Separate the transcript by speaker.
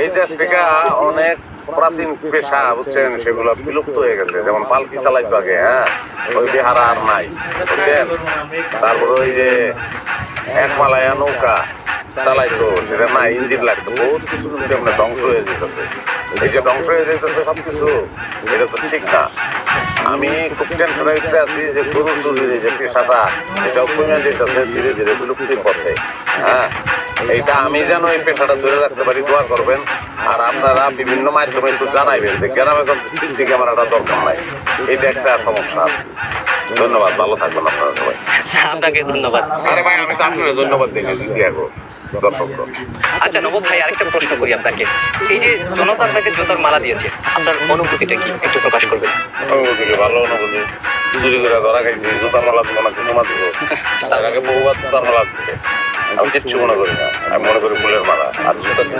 Speaker 1: এই দেশ থেকে অনেক প্রাচীন পেশা বুঝছেন সেগুলো বিলুপ্ত হয়ে গেছে, যেমন পালকি চালাইতো আগে, হ্যাঁ ওই বিহারা আর নাই বুঝছেন। তারপরে ওই যে এক মালায়া নৌকা চালাইতো, সেটা না ইঞ্জিন লাগতো, বহুত কিছু কিন্তু আমরা ধ্বংস হয়ে যেতেছে। এই যে ধ্বংস হয়ে যেতেছে সবকিছু, এটা তো ঠিক না। আমি খুব টেনশন হইতে আছি যে গরুর দুধের যে পেশাটা এটাও কমে যেতেছে ধীরে ধীরে বিলুপ্তির পথে। হ্যাঁ, এইটা আমি যেন এই পেশাটা ধরে রাখতে পারি, দোয়া করবেন। আর আপনারা বিভিন্ন মাধ্যমে একটু জানাইবেন যে গ্রামে কিন্তু সিসি ক্যামেরাটা দরকার নাই, এটা একটা সমস্যা। ধন্যবাদ, ভালো থাকবেন আপনারা সবাই।
Speaker 2: আপনাকে ধন্যবাদ।
Speaker 1: আরে ভাই, আমি তো আপনাকে ধন্যবাদ দিচ্ছি এখন দর্শক।
Speaker 2: আচ্ছা নবাব ভাই, আরেকটা প্রশ্ন করি আপনাকে। এই যে জনতা আপনাকে জুতার মালা দিয়েছে, আপনার অনুভূতিটা কি একটু প্রকাশ করবেন?
Speaker 1: অনুভূতি ভালো, অনুভূতি চুরি করে ধরা খাইছি, জুতার মালা দিব না কুমা দিব, তার আগে বহুবার জুতার মালা দিচ্ছে। আমি কিচ্ছু মনে করি না, আমি মনে করি ফুলের মালা। আর জুতা কি